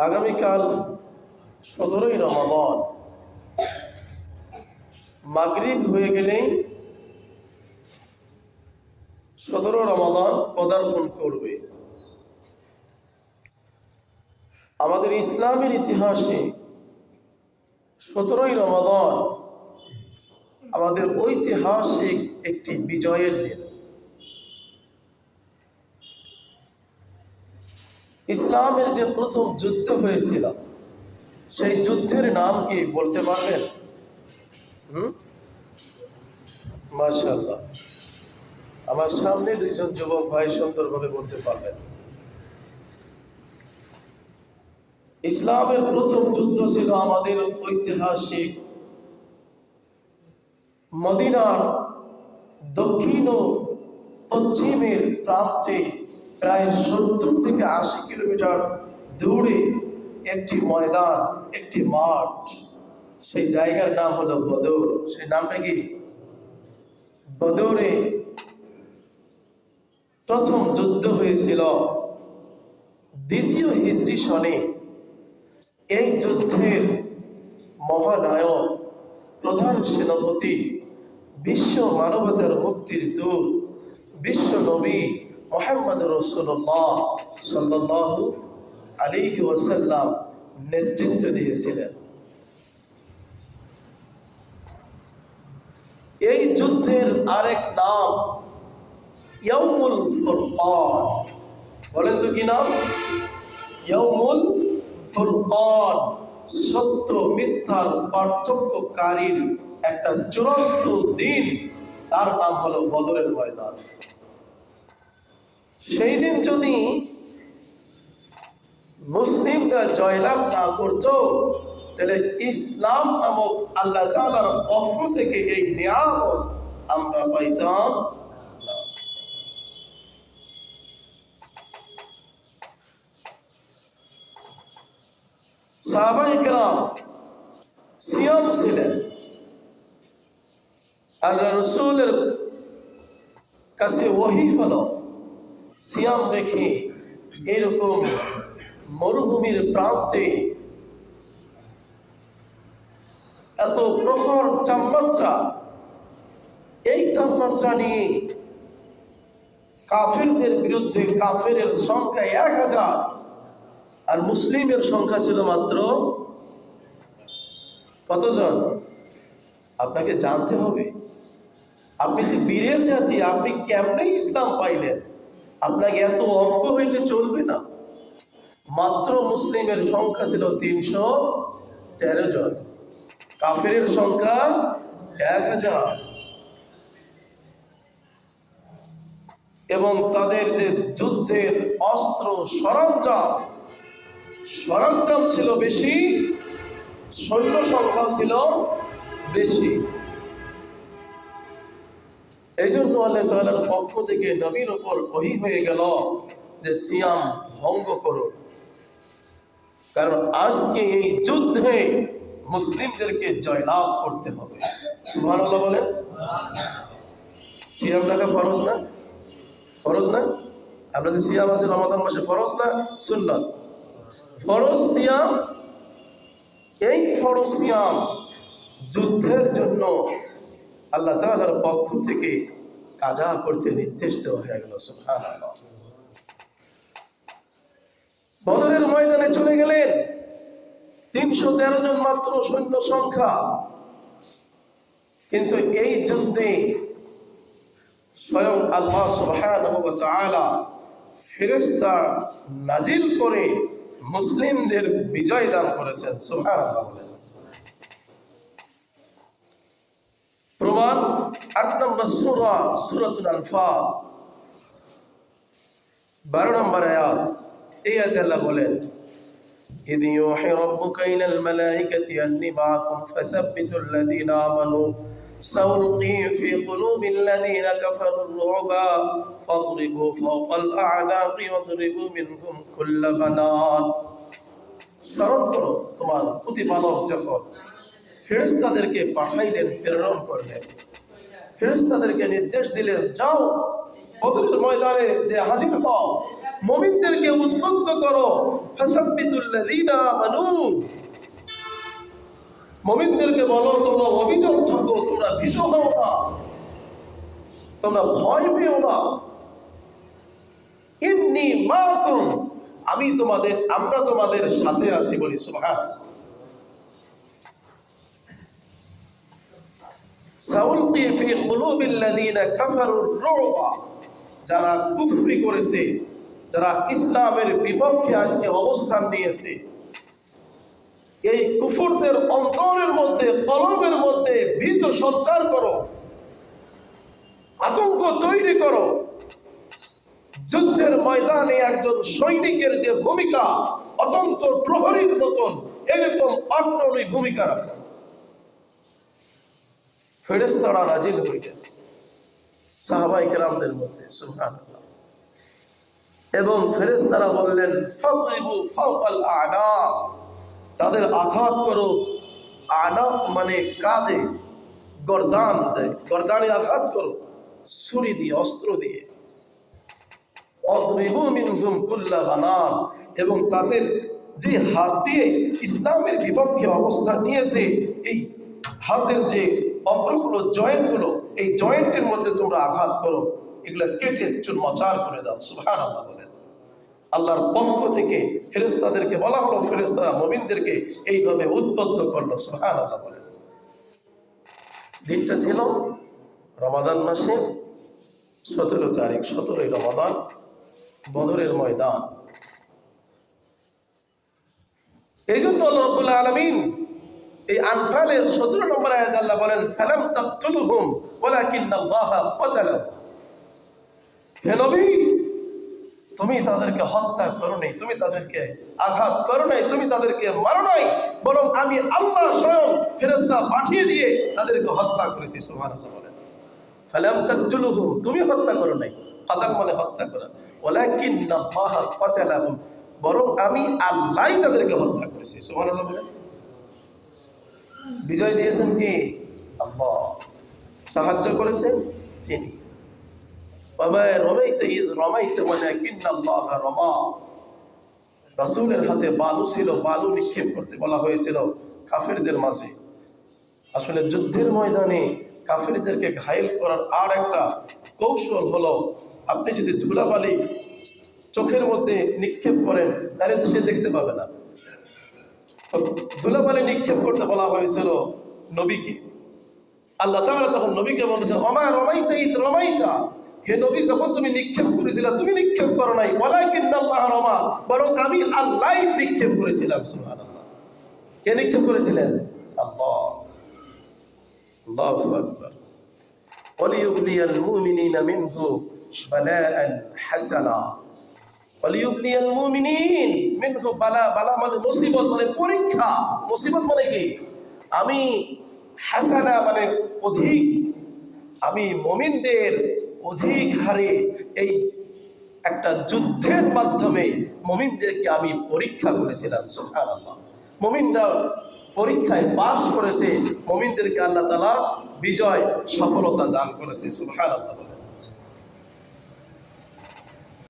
আগামীকাল 17ই রমাদান, মাগরিব হয়ে গেলেই 17 রমাদান পদার্পণ করবে। আমাদের ইসলামের ইতিহাসে 17ই রমাদান আমাদের ঐতিহাসিক একটি বিজয়ের দিন। ইসলামের যে প্রথম যুদ্ধ হয়েছিল সেই যুদ্ধের নাম কি বলতে পারবেন? মাশাআল্লাহ, আমার সামনে দুইজন যুবক ভাই সুন্দরভাবে বলতে পারবেন। ইসলামের প্রথম যুদ্ধ ছিল আমাদের ঐতিহাসিক মদিনার দক্ষিণ ও পশ্চিমের প্রান্তে প্রায় 70 থেকে 80 কিলোমিটার দূরে একটি ময়দান, একটি মাঠ। সেই জায়গার নাম হলো বদর। সেই নামটা কি? বদরে প্রথম যুদ্ধ হয়েছিল 2য় হিজরি সনে। এই যুদ্ধের মহানায়ক, প্রধান সেনাপতি, বিশ্ব মানবতার মুক্তির দূত, বিশ্ব নবী মুহাম্মদ রাসূলুল্লাহ সাল্লাল্লাহু আলাইহি ওয়াসাল্লাম নেতৃত্ব দিয়েছিলেন। এই যুদ্ধের আরেক নাম ইয়াউমুল ফুরকান। বলেন তো কি নাম? ইয়াউমুল ফুরকান, সত্য মিথ্যার পার্থক্যকারীর একটা চূড়ান্ত দিন। তার নাম হলো বদরের ময়দান। সেই দিন যদি মুসলিমরা জয়লাভ না করত, তাহলে ইসলাম নামক আল্লাহ তাআলার পক্ষ থেকে এই নিয়ামত আমরা পাইতাম না। সাহাবায়ে কেরাম সিয়াম ছিলেন। আল্লাহ রাসূলের কাছে ওহী হলো সিয়াম রেখে এরকম মরুভূমির প্রান্তে এত প্রখর তাপমাত্রা, এই তাপমাত্রা নিয়ে কাফেরদের বিরুদ্ধে কাফেরের সংখ্যা 1000 আর মুসলিমের সংখ্যা ছিল মাত্র কতজন? আপনাকে জানতে হবে। আপনি যে বীরের জাতি, আপনি কেমনে ইসলাম পাইলেন? আপনাকে এত অল্প হইলে চলবে না। মাত্র মুসলিমের সংখ্যা ছিল 313 জন, কাফেরের সংখ্যা 1000। এবং তাদের যে যুদ্ধের অস্ত্র সরঞ্জাম ছিল বেশি, সৈন্য সংখ্যা ছিল বেশি। এই জন্য আল্লাহ তাআলার পক্ষ থেকে নবীর উপর ওহী হয়ে গেল যে সিয়াম ভঙ্গ করো, কারণ আজকে এই যুদ্ধে মুসলিমদেরকে জয়লাভ করতে হবে। সুবহানাল্লাহ বলেন। সিয়াম রাখা ফরজ না? ফরজ না? আমরা যে সিয়াম আছে রমাদান মাসে, ফরজ না সুন্নাত? ফরজ সিয়াম। এই ফরজ সিয়াম যুদ্ধের জন্য আল্লাহ তাআলার পক্ষ থেকে কাজা করতে নির্দেশ দেওয়া হয়ে গেল। সুবহানাল্লাহ। বদরের ময়দানে চলে গেলেন 313 জন মাত্র সৈন্য সংখ্যা। কিন্তু এই যুদ্ধে স্বয়ং আল্লাহ সুবহানাহু ওয়া তাআলা ফেরেশতা নাজিল করে মুসলিমদের বিজয় দান করেছেন। সুবহানাল্লাহ। প্রমাণ 8 নম্বর সূরা, সূরাতুল আনফাল 12 নম্বর আয়াত। এই আয়াতে আল্লাহ বলেন, إذ يوحي ربك إلى الملائكة أني معكم فثبتوا الذين آمنوا سألقي في قلوب الذين كفروا الرعب فاضربوا فوق الأعناق واضربوا منهم كل بنان। স্মরণ করো তোমার প্রতিপালক যখন ফেরেশতাদেরকে পাঠাইলেন, প্রেরণ করলেন, ফেরেশতাদেরকে নির্দেশ দিলেন, যাও বদরের ময়দানে যে হাজির হও, মুমিনদেরকে উদ্বুদ্ধ করো, ফাসাব্বিতুল্লাযীনা আমানু, মুমিনদেরকে বলো তোমরা অবিচল থাকো, তোমরা ভীত হও না, তোমরা ভয় পেও না। ইন্নী মাআকুম, আমরা তোমাদের সাথে আছি বলি সুবহানাল্লাহ। সাউলকি ফি কুলুবিল্লাযীনা কাফারুর রুবা, যারা কুফরি করেছে, যারা ইসলামের বিপক্ষে আজকে অবস্থান নিয়েছে, এই কুফরদের অন্তরের মধ্যে, কলবের মধ্যে ভীত সঞ্চার করো, আতঙ্ক তৈরি করো। যুদ্ধের ময়দানে একজন সৈনিকের যে ভূমিকা, অত্যন্ত প্রহরীর মতন এরকম অগ্রণী ভূমিকা রাখে। ফেরেশতারা নাজিল হইলেন সাহাবায়ে কেরামদের মধ্যে, সুবহানাল্লাহ। এবং ফেরেশতারা বললেন ফাদরিবু ফাওকাল আ'না, তাদের আঘাত করো। আনা মানে কাঁধে, গর্দানে আঘাত করো ছুরি দিয়ে, অস্ত্র দিয়ে। অদরিবু মিনহুম কুল্লা বানান, এবং তাদের যে হাত দিয়ে ইসলামের বিপক্ষে অবস্থান নিয়েছে, এই হাতের যে অগ্রগুলো, জয়েন্টগুলো, এই জয়েন্টের মধ্যে তোমরা আঘাত করো, এগুলো কেটে চুরমাচার করে দাও। সুবহানাল্লাহ বলেন। আল্লাহর পক্ষ থেকে ফেরেশতাদেরকে বলা হলো, ফেরেশতারা মুমিনদেরকে এইভাবে উদ্বুদ্ধ করলো। সুবহানাল্লাহ বলেন। দিনটা ছিল রমাদান মাসের 17 তারিখ, 17ই রমাদান, বদরের ময়দান। এই জন্য আল্লাহ রাব্বুল আলামিন এই আনফালের 17 নম্বর আয়াতে আল্লাহ বলেন ফালাম তাকতুলুহুম ওয়ালাকিন্নাল্লাহা ক্বাতালাহুম, হে নবী তুমি তাদেরকে হত্যা করো নাই, তুমি তাদেরকে আঘাত করো নাই, তুমি তাদেরকে মারো নাই, বরং আমি আল্লাহ স্বয়ং ফেরেশতা পাঠিয়ে দিয়ে তাদেরকে হত্যা করেছি। সুবহানাল্লাহ বলেন। ফালাম তাকতুলুহুম, তুমি হত্যা করো নাই, কাতাল মানে হত্যা করা, ওয়ালাকিন্নাল্লাহা ক্বাতালাহুম, বরং আমি আল্লাহই তাদেরকে হত্যা করেছি। সুবহানাল্লাহ বলেন। বিজয় দিয়েছেন কি? আল্লাহ। সাহায্য করেছেন তিনি। রাসূলের হাতে বালু ছিল, বালু নিক্ষেপ করতে বলা হয়েছিল কাফেরদের মাঝে। আসলে যুদ্ধের ময়দানে কাফেরদেরকে ঘায়েল করার আর একটা কৌশল হলো, আপনি যদি ধুলাবালি চোখের মধ্যে নিক্ষেপ করেন তাহলে তো সে দেখতে পাবে না। ধুলাবালি নিক্ষেপ করতে বলা হয়েছিল নবীকে। আল্লাহ তাআলা তখন নবীকে বলেছেন ওমা রমাইতা ইদ রমাইতা, হে নবী যখন তুমি নিক্ষেপ করেছিলা তুমি নিক্ষেপ করো নাই, ওয়ালাকিন্নাল্লাহ রমা, বরং আমি আল্লাহই নিক্ষেপ করেছিলাম। সুবহানাল্লাহ। কে নিক্ষেপ করেছিলেন? আল্লাহ। আল্লাহু আকবার। ওয়ালিয়ুবলিয়াল মুমিনিনা মিনহু বালাআন হাসানা, ওয়ালিয়ুবলিয়াল মুমিনিন মিনহু বালা, বালা মানে মুসিবত, মানে পরীক্ষা। মুসিবত মানে কি? আমি হাসানা মানে অধিক, আমি মুমিনদের অধিক হারে এই একটা যুদ্ধের মাধ্যমে মুমিনদেরকে আমি পরীক্ষা করেছিলাম। সুবহানাল্লাহ। মুমিনরা পরীক্ষায় পাস করেছে, মুমিনদেরকে আল্লাহ তাআলা বিজয়, সফলতা দান করেছে। সুবহানাল্লাহ।